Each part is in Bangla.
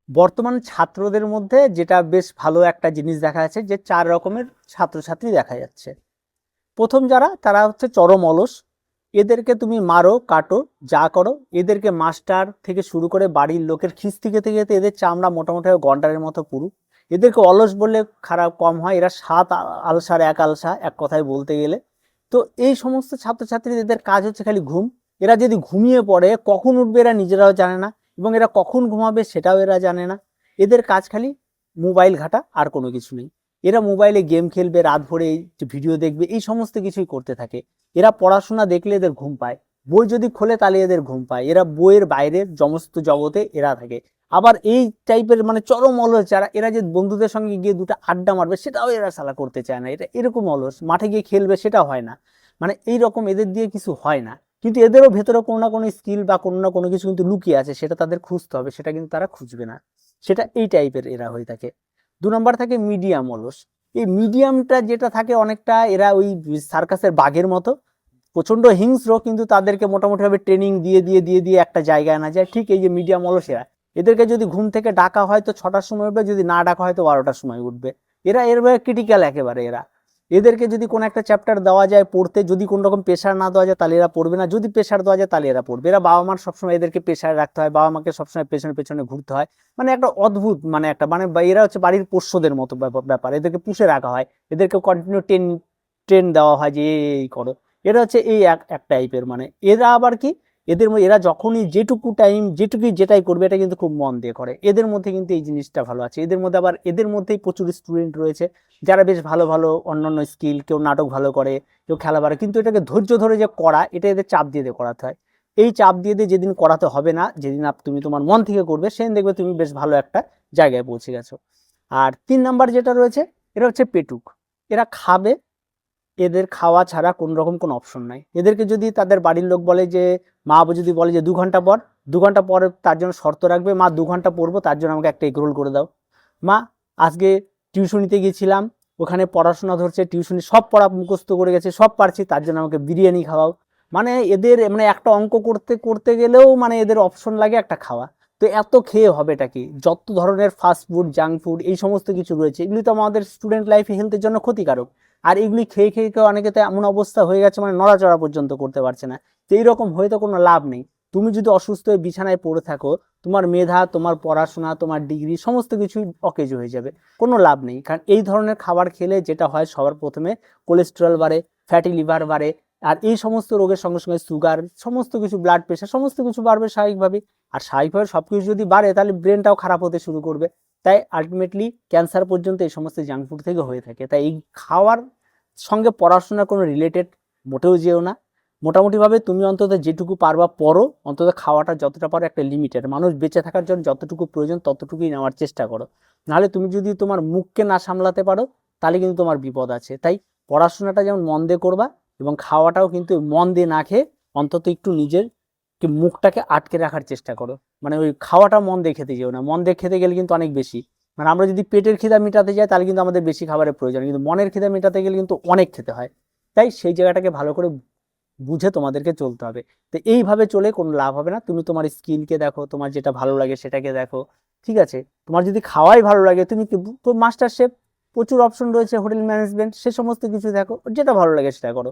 বর্তমান ছাত্রদের মধ্যে যেটা বেশ ভালো একটা জিনিস দেখা যাচ্ছে যে 4 রকমের ছাত্রছাত্রী দেখা যাচ্ছে। প্রথম যারা তারা হচ্ছে চরম অলস। এদেরকে তুমি মারো কাটো যা করো, এদেরকে মাস্টার থেকে শুরু করে বাড়ির লোকের খিস্তি খেতে খেতে এদের চামড়া মোটামুটি গন্ডারের মতো পুরু। এদেরকে অলস বললে খারাপ কম হয়, এরা 7 আলসার 1 আলসা এক কথায় বলতে গেলে। তো এই সমস্ত ছাত্রছাত্রী এদের কাজ হচ্ছে খালি ঘুম। এরা যদি ঘুমিয়ে পড়ে কখন উঠবে এরা নিজেরাও জানে না, এবং এরা কখন ঘুমাবে সেটাও এরা জানে না। এদের কাজ খালি মোবাইল ঘাটা, আর কোনো কিছু নেই। এরা মোবাইলে গেম খেলবে, রাত ভরে ভিডিও দেখবে, এই সমস্ত কিছুই করতে থাকে। এরা পড়াশোনা দেখলে এদের ঘুম পায়, বই যদি খোলে তাহলে এদের ঘুম পায়। এরা বইয়ের বাইরের সমস্ত জগতে এরা থাকে। আবার এই টাইপের মানে চরম অলস যারা, এরা যে বন্ধুদের সঙ্গে গিয়ে দুটো আড্ডা মারবে সেটাও এরা সালা করতে চায় না। এটা এরকম অলস, মাঠে গিয়ে খেলবে সেটা হয় না। মানে এই রকম এদের দিয়ে কিছু হয় না। কিন্তু এদেরও ভেতরে কোনো না কোনো স্কিল বা কোনো না কোনো কিছু কিন্তু লুকিয়ে আছে, সেটা তাদের খুঁজতে হবে, সেটা কিন্তু তারা খুঁজবে না। সেটা এই টাইপের এরা হয়ে থাকে। 2 নম্বর থাকে মিডিয়াম অলস। এই মিডিয়ামটা যেটা থাকে অনেকটা এরা ওই সার্কাসের বাঘের মতো, প্রচন্ড হিংস্র, কিন্তু তাদেরকে মোটামুটি ভাবে ট্রেনিং দিয়ে দিয়ে দিয়ে দিয়ে একটা জায়গায় আনা যায়। ঠিক এই যে মিডিয়াম অলসেরা, এদেরকে যদি ঘুম থেকে ডাকা হয় তো 6টার সময় উঠবে, যদি না ডাকা হয় তো 12টার সময় উঠবে। এরা এর ক্রিটিক্যাল একেবারে এরা। এদেরকে যদি কোনো একটা চ্যাপ্টার দেওয়া যায় পড়তে, যদি কোনো রকম প্রেশার না দেওয়া যায় তাহলে এরা পড়বে না, যদি প্রেশার দেওয়া যায় তাহলে এরা পড়বে। এরা বাবা মার সবসময় এদেরকে প্রেশার রাখতে হয়, বাবা মাকে সবসময় পেছনে পেছনে ঘুরতে হয়। মানে একটা অদ্ভুত মানে একটা মানে এরা হচ্ছে বাড়ির পোষ্যদের মতো ব্যাপার, এদেরকে পুষে রাখা হয়, এদেরকে কন্টিনিউ ট্রেন দেওয়া হয় যে এই করো। এটা হচ্ছে এই এক টাইপের মানে। এরা আবার কি, এরা যখনই যেটুকু টাইম যেটুকুই যেটাই করবে এটা কিন্তু খুব মন দিয়ে করে। এদের মধ্যে কিন্তু এই জিনিসটা ভালো আছে। এদের মধ্যে আবার এদের মধ্যেই প্রচুর স্টুডেন্ট রয়েছে যারা বেশ ভালো ভালো অন্যান্য স্কিল, কেউ নাটক ভালো করে, কেউ খেলা পারে, কিন্তু এটাকে ধৈর্য ধরে যে করা, এটা এদের চাপ দিয়ে দিয়ে করাতে হয়। এই চাপ দিয়ে দিয়ে যেদিন করাতে হবে না, যেদিন তুমি তোমার মন থেকে করবে, সেদিন দেখবে তুমি বেশ ভালো একটা জায়গায় পৌঁছে গেছো। আর 3 নাম্বার যেটা রয়েছে, এটা হচ্ছে পেটুক। এরা খাবে, এদের খাওয়া ছাড়া কোন রকম কোনো অপশন নাই। এদেরকে যদি তাদের বাড়ির লোক বলে যে, মা যদি বলে যে 2 ঘন্টা পর, 2 ঘন্টা পরে তার জন্য শর্ত রাখবে, মা 2 ঘন্টা পড়বো তার জন্য আমাকে একটা এগরোল করে দাও। মা আজকে টিউশনিতে গিয়েছিলাম, ওখানে পড়াশোনা ধরছে, টিউশনি সব পড়া মুখস্থ করে গেছে, সব পারছি, তার জন্য আমাকে বিরিয়ানি খাওয়াও। মানে এদের মানে একটা অঙ্ক করতে করতে গেলেও মানে এদের অপশন লাগে একটা খাওয়া। তো এত খেয়ে হবেটা কি? যত ধরনের ফাস্ট ফুড, জাঙ্ক ফুড, এই সমস্ত কিছু রয়েছে, এগুলি তো আমাদের স্টুডেন্ট লাইফে হেলথের জন্য ক্ষতিকারক। আর এগুলি খেয়ে খেয়ে কেউ অনেকে তো এমন অবস্থা হয়ে গেছে মানে নড়াচড়া পর্যন্ত করতে পারছে না। তো এইরকম হয়ে তো কোনো লাভ নেই। তুমি যদি অসুস্থ হয়ে বিছানায় পড়ে থাকো, তোমার মেধা, তোমার পড়াশোনা, তোমার ডিগ্রি সমস্ত কিছুই অকেজো হয়ে যাবে, কোনো লাভ নেই। কারণ এই ধরনের খাবার খেলে যেটা হয়, সবার প্রথমে কোলেস্টেরল বাড়ে, ফ্যাটি লিভার বাড়ে, আর এই সমস্ত রোগের সঙ্গে সঙ্গে সুগার, সমস্ত কিছু, ব্লাড প্রেশার, সমস্ত কিছু বাড়বে স্বাভাবিকভাবে। আর স্বাভাবিকভাবে সবকিছু যদি বাড়ে তাহলে ব্রেনটাও খারাপ হতে শুরু করবে। তাই আলটিমেটলি ক্যান্সার পর্যন্ত এই সমস্ত জাঙ্ক ফুড থেকে হয়ে থাকে। তাই এই খাওয়ার সঙ্গে পড়াশোনার কোনো রিলেটেড মোটেও যেও না। মোটামুটিভাবে তুমি অন্তত যেটুকু পারবা পড়ো, অন্তত খাওয়াটা যতটা পারো একটা লিমিটেড, মানুষ বেঁচে থাকার জন্য যতটুকু প্রয়োজন ততটুকুই নেওয়ার চেষ্টা করো। নাহলে তুমি যদি তোমার মুখকে না সামলাতে পারো তাহলে কিন্তু তোমার বিপদ আছে। তাই পড়াশোনাটা যেমন মন দিয়ে করবা, এবং খাওয়াটাও কিন্তু মন দিয়ে না খেয়ে অন্তত একটু নিজের মুখটাকে আটকে রাখার চেষ্টা করো। মানে ওই খাওয়াটা মন দিয়ে খেতে যেও না, মন দিয়ে খেতে গেলে কিন্তু অনেক বেশি, মানে আমরা যদি পেটের খিদা মেটাতে যাই তাহলে কিন্তু আমাদের বেশি খাবারের প্রয়োজন, কিন্তু মনের খিদা মেটাতে গেলে কিন্তু অনেক খেতে হয়। তাই সেই জায়গাটাকে ভালো করে বুঝে তোমাদেরকে চলতে হবে। তো এইভাবে চলে কোনো লাভ হবে না। তুমি তোমার স্কিলকে দেখো, তোমার যেটা ভালো লাগে সেটাকে দেখো। ঠিক আছে, তোমার যদি খাওয়াই ভালো লাগে, তুমি তো মাস্টার শেফ, প্রচুর অপশন রয়েছে, হোটেল ম্যানেজমেন্ট, সে সমস্ত কিছু দেখো, যেটা ভালো লাগে সেটা করো।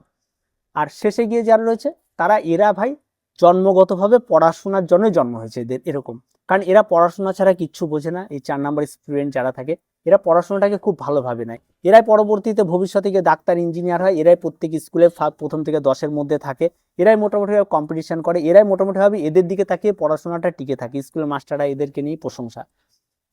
আর শেষে গিয়ে যারা রয়েছে তারা এরা ভাই জন্মগতভাবে পড়াশোনার জন্যই জন্ম হয়েছে এদের এরকম। কারণ এরা পড়াশোনা ছাড়া কিচ্ছু বোঝে না। এই 4 নাম্বার স্টুডেন্ট যারা থাকে, এরা পড়াশোনাটাকে খুব ভালোভাবে নেয়। এরাই পরবর্তীতে ভবিষ্যতে গিয়ে ডাক্তার, ইঞ্জিনিয়ার হয়। এরাই প্রত্যেক স্কুলে প্রথম থেকে 10-এর মধ্যে থাকে। এরাই মোটামুটিভাবে কম্পিটিশন করে। এরাই মোটামুটিভাবে এদের দিকে তাকিয়ে পড়াশোনাটা টিকে থাকে। স্কুলের মাস্টাররা এদেরকে নিয়ে প্রশংসা।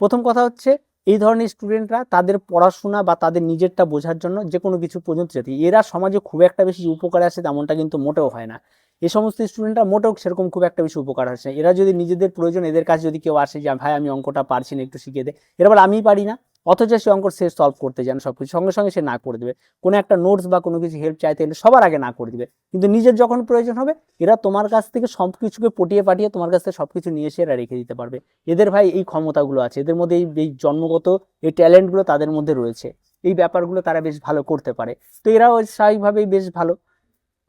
প্রথম কথা হচ্ছে, এই ধরনের স্টুডেন্টরা তাদের পড়াশোনা বা তাদের নিজেরটা বোঝার জন্য যে কোনো কিছু পর্যন্ত যেতে, এরা সমাজে খুব একটা বেশি উপকারে আসে তেমনটা কিন্তু মোটেও হয় না। এই সমস্ত স্টুডেন্টরা মোটেও সেরকম খুব একটা বেশি উপকার আসে না। এরা যদি নিজেদের প্রয়োজন, এদের কাছে যদি কেউ আসে যে ভাই আমি অঙ্কটা পারছি না একটু শিখিয়ে দে, এরা বলে আমি পারি না, অথচ সে অঙ্ক সে সলভ করতে যান সবকিছু সঙ্গে সঙ্গে সে না করে দেবে। কোনো একটা নোটস বা কোনো কিছু হেল্প চাইতে গেলে সবার আগে না করে দিবে। কিন্তু নিজের যখন প্রয়োজন হবে, এরা তোমার কাছ থেকে সব কিছুকে পটিয়ে পাঠিয়ে তোমার কাছ থেকে সবকিছু নিয়ে এসে এরা রেখে দিতে পারবে। এদের ভাই এই ক্ষমতাগুলো আছে, এদের মধ্যে এই জন্মগত এই ট্যালেন্টগুলো তাদের মধ্যে রয়েছে। এই ব্যাপারগুলো তারা বেশ ভালো করতে পারে। তো এরাও স্বাভাবিকভাবেই বেশ ভালো।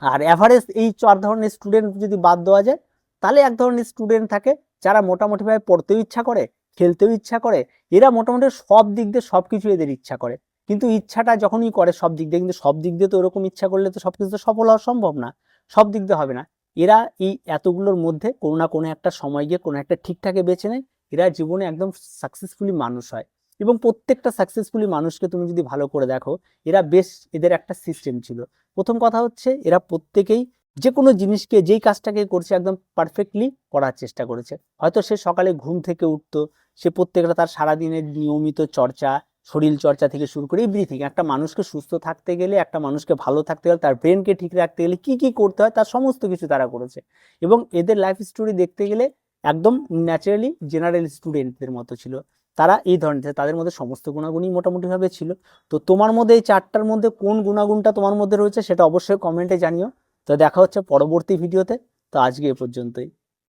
আর অ্যাভারেজ এই 4 ধরনের স্টুডেন্ট যদি বাদ দেওয়া যায়, তাহলে এক ধরনের স্টুডেন্ট থাকে যারা মোটামুটিভাবে পড়তেও ইচ্ছা করে, খেলতেও ইচ্ছা করে, এরা মোটামুটি সব দিক দিয়ে সব কিছু এদের ইচ্ছা করে। কিন্তু ইচ্ছাটা যখনই করে সব দিক দিয়ে, কিন্তু সব দিক দিয়ে তো ওরকম ইচ্ছা করলে তো সব কিছু তো সফল হওয়া সম্ভব না, সব দিক দিয়ে হবে না। এরা এই এতগুলোর মধ্যে কোনো না কোনো একটা সময় গিয়ে কোনো একটা ঠিকঠাকে বেছে নেয়, এরা জীবনে একদম সাকসেসফুলি মানুষ হয়। এবং প্রত্যেকটা সাকসেসফুলি মানুষকে তুমি যদি ভালো করে দেখো, এরা বেশ, এদের একটা সিস্টেম ছিল। প্রথম কথা হচ্ছে এরা প্রত্যেকেই যে কোনো জিনিসকে, যেই কাজটাকে করছে একদম পারফেক্টলি করার চেষ্টা করেছে। হয়তো সে সকালে ঘুম থেকে উঠতো, সে প্রত্যেকটা তার সারাদিনের নিয়মিত চর্চা, শরীর চর্চা থেকে শুরু করে এভরিথিং, একটা মানুষকে সুস্থ থাকতে গেলে, একটা মানুষকে ভালো থাকতে গেলে, তার ব্রেনকে ঠিক রাখতে গেলে কি কি করতে হয় তার সমস্ত কিছু তারা করেছে। এবং এদের লাইফ স্টোরি দেখতে গেলে একদম ন্যাচারালি জেনারেল স্টুডেন্টদের মতো ছিল। তারা এই ধরনের, তাদের মধ্যে সমস্ত গুণাগুণই মোটামুটিভাবে ছিল। তো তোমার মধ্যে এই চারটার মধ্যে কোন গুণাগুণটা তোমার মধ্যে রয়েছে সেটা অবশ্যই কমেন্টে জানিও। তো দেখা হচ্ছে পরবর্তী ভিডিওতে। তো আজকে এ পর্যন্তই।